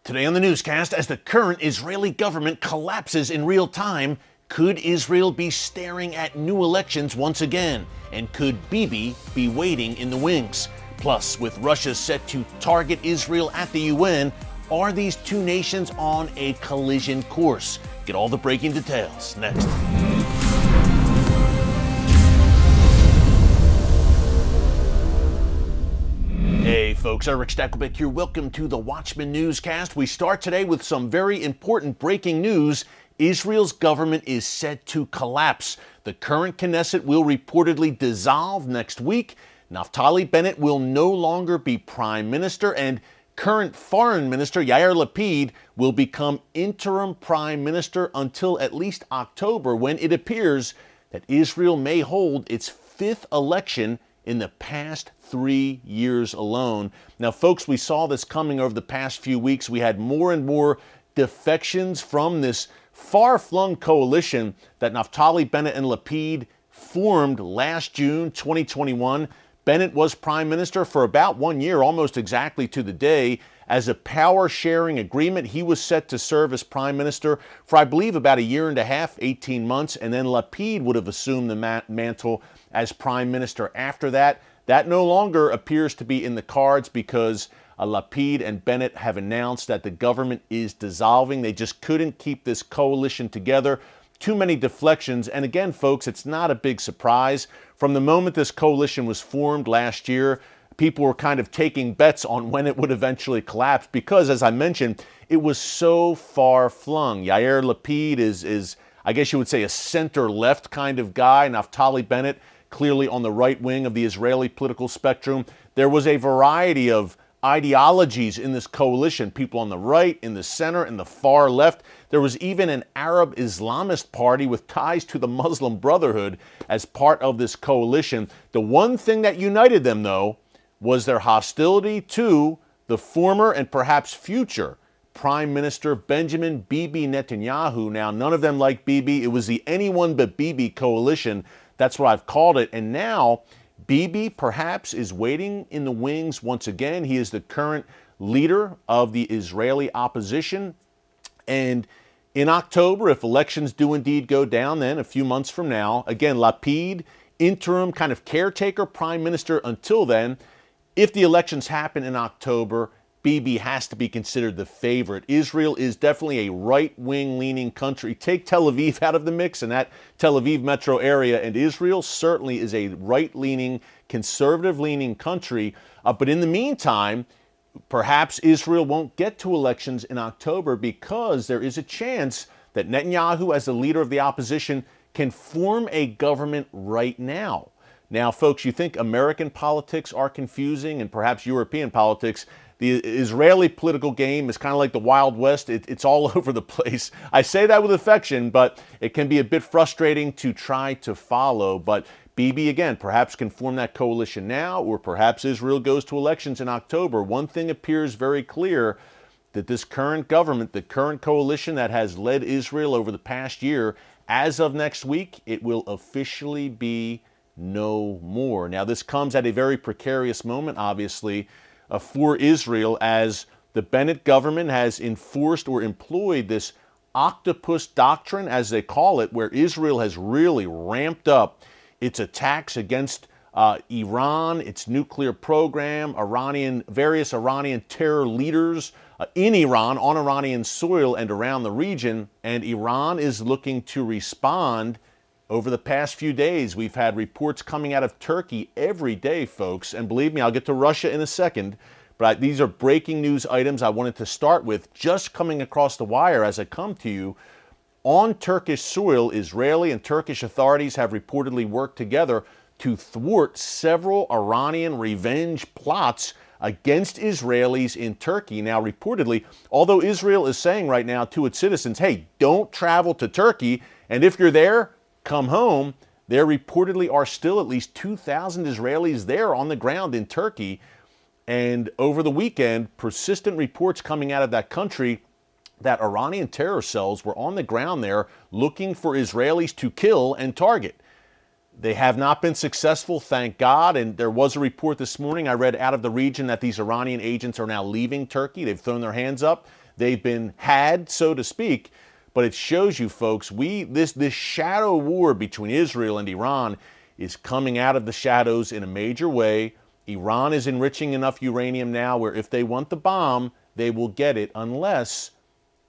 Today on the newscast, as the current Israeli government collapses in real time, could Israel be staring at new elections once again? And could Bibi be waiting in the wings? Plus, with Russia set to target Israel at the UN, are these two nations on a collision course? Get all the breaking details next. Hey folks, Erick Stakelbeck here. Welcome to the Watchman Newscast. We start today with some very important breaking news. Israel's government is set to collapse. The current Knesset will reportedly dissolve next week. Naftali Bennett will no longer be prime minister, and current foreign minister Yair Lapid will become interim prime minister until at least October, when it appears that Israel may hold its fifth election in the past 3 years alone. Now, folks, we saw this coming over the past few weeks. We had more and more defections from this far-flung coalition that Naftali Bennett and Lapid formed last June 2021. Bennett was prime minister for about 1 year, almost exactly to the day. As a power-sharing agreement, he was set to serve as prime minister for, I believe, about a year and a half, 18 months, and then Lapid would have assumed the mantle as prime minister after that. That no longer appears to be in the cards because Lapid and Bennett have announced that the government is dissolving. They just couldn't keep this coalition together. Too many deflections. And again, folks, it's not a big surprise. From the moment this coalition was formed last year, people were kind of taking bets on when it would eventually collapse because, as I mentioned, it was so far flung. Yair Lapid is I guess you would say, a center-left kind of guy. Naftali Bennett, clearly on the right wing of the Israeli political spectrum. There was a variety of ideologies in this coalition, people on the right, in the center, and the far left. There was even an Arab Islamist party with ties to the Muslim Brotherhood as part of this coalition. The one thing that united them, though, was their hostility to the former and perhaps future Prime Minister Benjamin Bibi Netanyahu. Now, none of them like Bibi. It was the anyone but Bibi coalition. That's what I've called it. And now, Bibi perhaps is waiting in the wings once again. He is the current leader of the Israeli opposition. And in October, if elections do indeed go down, then a few months from now, again, Lapid, interim kind of caretaker prime minister until then. If the elections happen in October, Bibi has to be considered the favorite. Israel is definitely a right-wing leaning country. Take Tel Aviv out of the mix and that Tel Aviv metro area, and Israel certainly is a right-leaning, conservative-leaning country. But in the meantime, perhaps Israel won't get to elections in October because there is a chance that Netanyahu, as the leader of the opposition, can form a government right now. Now, folks, you think American politics are confusing and perhaps European politics. The Israeli political game is kind of like the Wild West. It's all over the place. I say that with affection, but it can be a bit frustrating to try to follow. But Bibi, again, perhaps can form that coalition now, or perhaps Israel goes to elections in October. One thing appears very clear, that this current government, the current coalition that has led Israel over the past year, as of next week, it will officially be no more. Now, this comes at a very precarious moment, obviously, for Israel, as the Bennett government has enforced or employed this octopus doctrine, as they call it, where Israel has really ramped up its attacks against Iran, its nuclear program, various Iranian terror leaders in Iran, on Iranian soil and around the region. And Iran is looking to respond. Over the past few days, we've had reports coming out of Turkey every day, folks. And believe me, I'll get to Russia in a second. But these are breaking news items I wanted to start with, just coming across the wire as I come to you. On Turkish soil, Israeli and Turkish authorities have reportedly worked together to thwart several Iranian revenge plots against Israelis in Turkey. Now, reportedly, although Israel is saying right now to its citizens, hey, don't travel to Turkey, and if you're there, come home, there reportedly are still at least 2,000 Israelis there on the ground in Turkey. And over the weekend, persistent reports coming out of that country that Iranian terror cells were on the ground there looking for Israelis to kill and target. They have not been successful, thank God. And there was a report this morning I read out of the region that these Iranian agents are now leaving Turkey. They've thrown their hands up. they've been had, so to speak. But it shows you, folks, this shadow war between Israel and Iran is coming out of the shadows in a major way. Iran is enriching enough uranium now where if they want the bomb, they will get it unless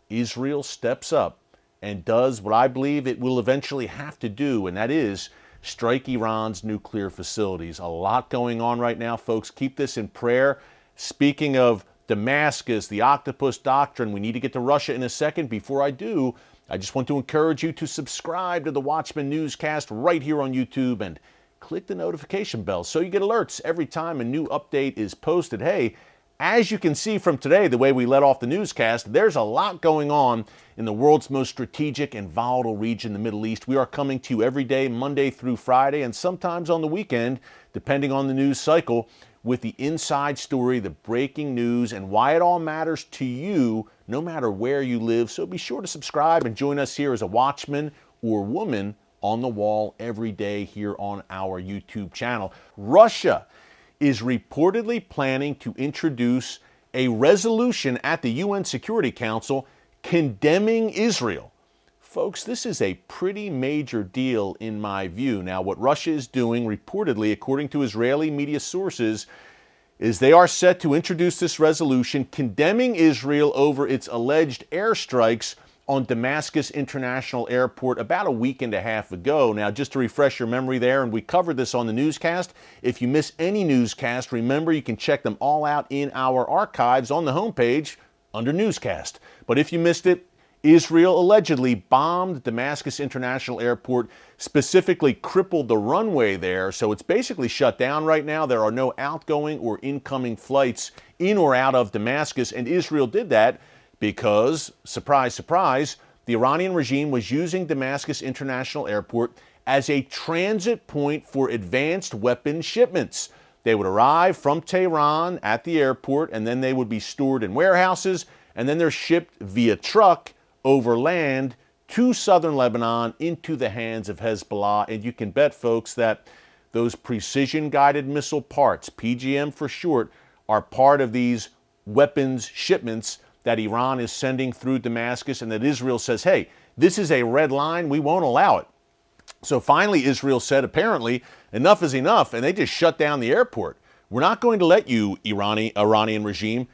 Israel steps up and does what I believe it will eventually have to do, and that is strike Iran's nuclear facilities. A lot going on right now, folks. Keep this in prayer. Speaking of Damascus, the octopus doctrine, we need to get to Russia in a second. Before I do, I just want to encourage you to subscribe to the Watchman Newscast right here on YouTube and click the notification bell so you get alerts every time a new update is posted. Hey, as you can see from today, the way we let off the newscast, there's a lot going on in the world's most strategic and volatile region, the Middle East. We are coming to you every day, Monday through Friday, and sometimes on the weekend, depending on the news cycle, with the inside story, the breaking news, and why it all matters to you, no matter where you live. So be sure to subscribe and join us here as a watchman or woman on the wall every day here on our YouTube channel. Russia is reportedly planning to introduce a resolution at the UN Security Council condemning Israel. Folks, this is a pretty major deal in my view. Now, what Russia is doing, reportedly, according to Israeli media sources, is they are set to introduce this resolution condemning Israel over its alleged airstrikes on Damascus International Airport about a week and a half ago. Now, just to refresh your memory there, and we covered this on the newscast. If you miss any newscast, remember you can check them all out in our archives on the homepage under newscast. But if you missed it, Israel allegedly bombed Damascus International Airport, specifically crippled the runway there. So it's basically shut down right now. There are no outgoing or incoming flights in or out of Damascus, and Israel did that because, surprise, surprise, the Iranian regime was using Damascus International Airport as a transit point for advanced weapon shipments. They would arrive from Tehran at the airport, and then they would be stored in warehouses, and then they're shipped via truck over land to southern Lebanon into the hands of Hezbollah. And you can bet, folks, that those precision-guided missile parts, PGM for short, are part of these weapons shipments that Iran is sending through Damascus, and that Israel says, hey, this is a red line, we won't allow it. So finally, Israel said, apparently, enough is enough, and they just shut down the airport. We're not going to let you, Iranian regime,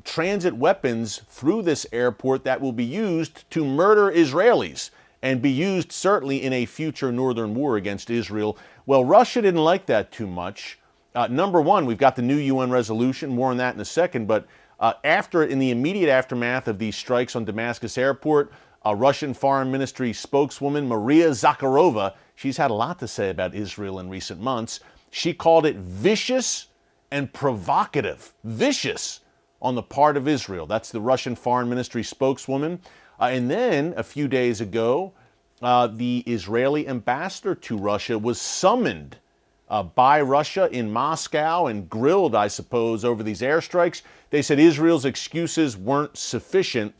transit weapons through this airport that will be used to murder Israelis and be used certainly in a future northern war against Israel. Well, Russia didn't like that too much. Number one, we've got the new UN resolution, more on that in a second, but in the immediate aftermath of these strikes on Damascus airport, Russian Foreign Ministry spokeswoman Maria Zakharova, she's had a lot to say about Israel in recent months. She called it vicious and provocative. Vicious on the part of Israel. That's the Russian Foreign Ministry spokeswoman. And then a few days ago, the Israeli ambassador to Russia was summoned by Russia in Moscow and grilled, I suppose, over these airstrikes. They said Israel's excuses weren't sufficient.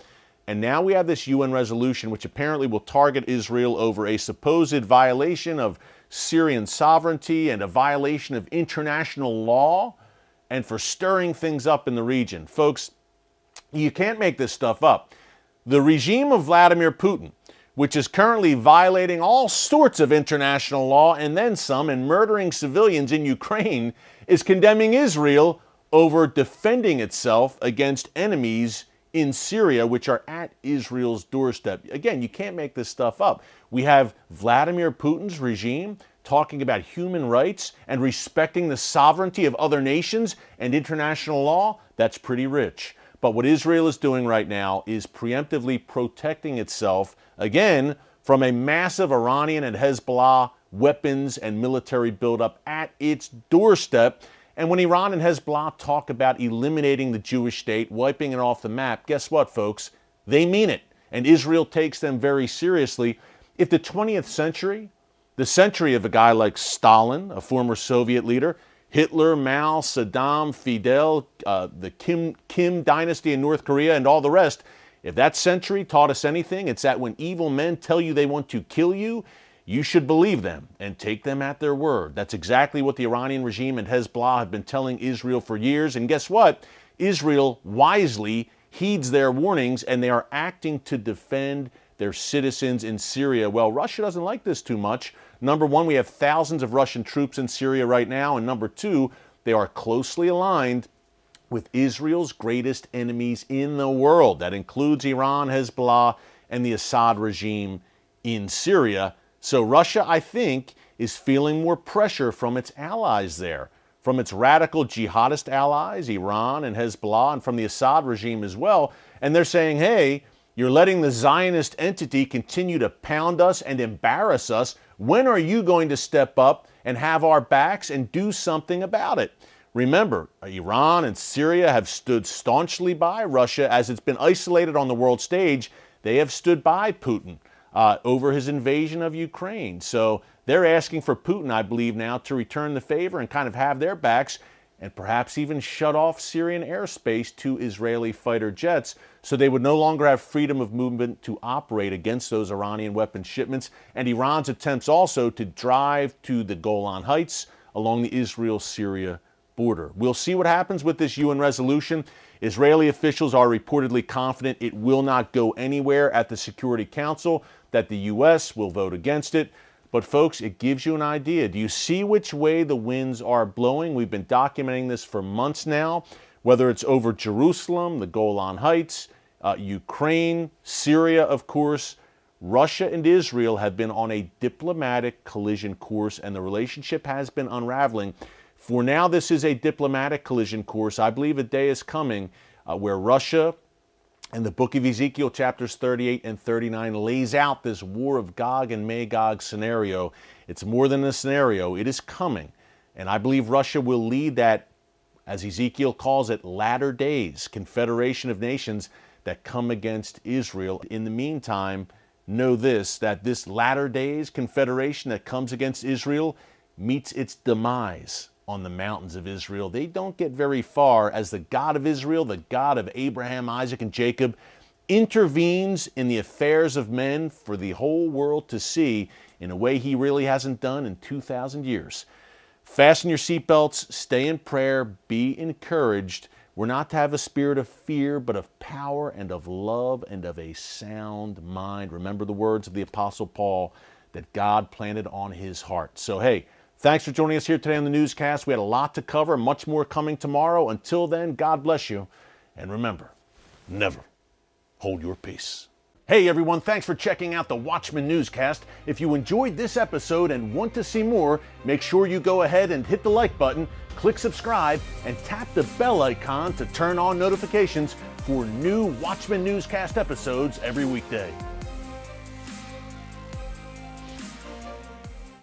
And now we have this UN resolution which apparently will target Israel over a supposed violation of Syrian sovereignty and a violation of international law, and for stirring things up in the region. Folks, you can't make this stuff up. The regime of Vladimir Putin, which is currently violating all sorts of international law and then some, and murdering civilians in Ukraine, is condemning Israel over defending itself against enemies in Syria, which are at Israel's doorstep. Again, you can't make this stuff up. We have Vladimir Putin's regime talking about human rights and respecting the sovereignty of other nations and international law. That's pretty rich. But what Israel is doing right now is preemptively protecting itself, again, from a massive Iranian and Hezbollah weapons and military buildup at its doorstep. And when Iran and Hezbollah talk about eliminating the Jewish state, wiping it off the map, guess what, folks? They mean it. And Israel takes them very seriously. If the 20th century, the century of a guy like Stalin, a former Soviet leader, Hitler, Mao, Saddam, Fidel, the Kim dynasty in North Korea, and all the rest, if that century taught us anything, it's that when evil men tell you they want to kill you, you should believe them and take them at their word. That's exactly what the Iranian regime and Hezbollah have been telling Israel for years. And guess what? Israel wisely heeds their warnings, and they are acting to defend their citizens in Syria. Well, Russia doesn't like this too much. Number one, we have thousands of Russian troops in Syria right now, and number two, they are closely aligned with Israel's greatest enemies in the world. That includes Iran, Hezbollah, and the Assad regime in Syria. So Russia, I think, is feeling more pressure from its allies there, from its radical jihadist allies, Iran and Hezbollah, and from the Assad regime as well. And they're saying, hey, you're letting the Zionist entity continue to pound us and embarrass us. When are you going to step up and have our backs and do something about it? Remember, Iran and Syria have stood staunchly by Russia as it's been isolated on the world stage. They have stood by Putin over his invasion of Ukraine. So they're asking for Putin, I believe, now to return the favor and kind of have their backs and perhaps even shut off Syrian airspace to Israeli fighter jets so they would no longer have freedom of movement to operate against those Iranian weapon shipments, and Iran's attempts also to drive to the Golan Heights along the Israel-Syria border. We'll see what happens with this UN resolution. Israeli officials are reportedly confident it will not go anywhere at the Security Council, that the U.S. will vote against it. But folks, it gives you an idea. Do you see which way the winds are blowing? We've been documenting this for months now, whether it's over Jerusalem, the Golan Heights, Ukraine, Syria, of course. Russia and Israel have been on a diplomatic collision course, and the relationship has been unraveling. For now, this is a diplomatic collision course. I believe a day is coming where Russia and the book of Ezekiel, chapters 38 and 39, lays out this war of Gog and Magog scenario. It's more than a scenario. It is coming. And I believe Russia will lead that, as Ezekiel calls it, latter days, confederation of nations that come against Israel. In the meantime, know this, that this latter days confederation that comes against Israel meets its demise on the mountains of Israel. They don't get very far as the God of Israel, the God of Abraham, Isaac, and Jacob, intervenes in the affairs of men for the whole world to see in a way he really hasn't done in 2,000 years. Fasten your seatbelts, stay in prayer, be encouraged. We're not to have a spirit of fear, but of power and of love and of a sound mind. Remember the words of the Apostle Paul that God planted on his heart. So, hey, thanks for joining us here today on the newscast. We had a lot to cover, much more coming tomorrow. Until then, God bless you. And remember, never hold your peace. Hey everyone, thanks for checking out the Watchman Newscast. If you enjoyed this episode and want to see more, make sure you go ahead and hit the like button, click subscribe, and tap the bell icon to turn on notifications for new Watchman Newscast episodes every weekday.